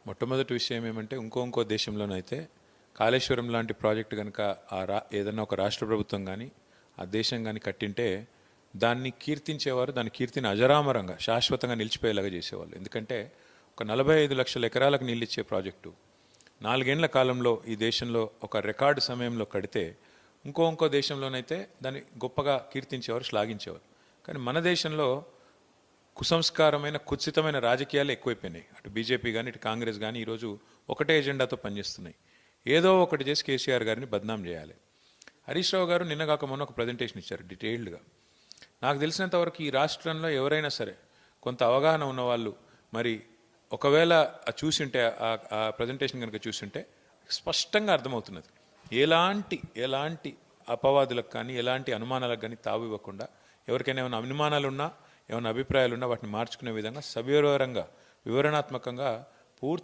మొట్టమొదటి విషయం ఏమంటే ఇంకో దేశంలోనైతే కాళేశ్వరం లాంటి ప్రాజెక్టు కనుక ఏదన్నా ఒక రాష్ట్ర ప్రభుత్వం కానీ ఆ దేశం కానీ కట్టింటే దాన్ని కీర్తించేవారు, దాని కీర్తిని అజరామరంగా శాశ్వతంగా నిలిచిపోయేలాగా చేసేవాళ్ళు. ఎందుకంటే ఒక 45 లక్షల ఎకరాలకు నీళ్ళు ఇచ్చే ప్రాజెక్టు 4 ఏళ్ల కాలంలో ఈ దేశంలో ఒక రికార్డు సమయంలో కడితే ఇంకో దేశంలోనైతే దాన్ని గొప్పగా కీర్తించేవారు, శ్లాఘించేవారు. కానీ మన దేశంలో కుసంస్కారమైన కుత్సితమైన రాజకీయాలు ఎక్కువైపోయినాయి. అటు బీజేపీ కానీ ఇటు కాంగ్రెస్ కానీ ఈరోజు ఒకటే ఎజెండాతో పనిచేస్తున్నాయి. ఏదో ఒకటి చేసి కేసీఆర్ గారిని బద్నాం చేయాలి. హరీష్ రావు గారు నిన్నగాక మొన్న ఒక ప్రజెంటేషన్ ఇచ్చారు డీటెయిల్డ్గా. నాకు తెలిసినంతవరకు ఈ రాష్ట్రంలో ఎవరైనా సరే కొంత అవగాహన ఉన్నవాళ్ళు మరి ఒకవేళ చూసింటే ఆ ప్రజెంటేషన్ కనుక చూసింటే స్పష్టంగా అర్థమవుతున్నది. ఎలాంటి అపవాదులకు కానీ ఎలాంటి అనుమానాలకు కానీ తావు ఇవ్వకుండా, ఎవరికైనా ఏమైనా అనుమానాలు ఉన్నా ఏమైనా అభిప్రాయాలు ఉన్నా వాటిని మార్చుకునే విధంగా సవివరంగా వివరణాత్మకంగా పూర్తి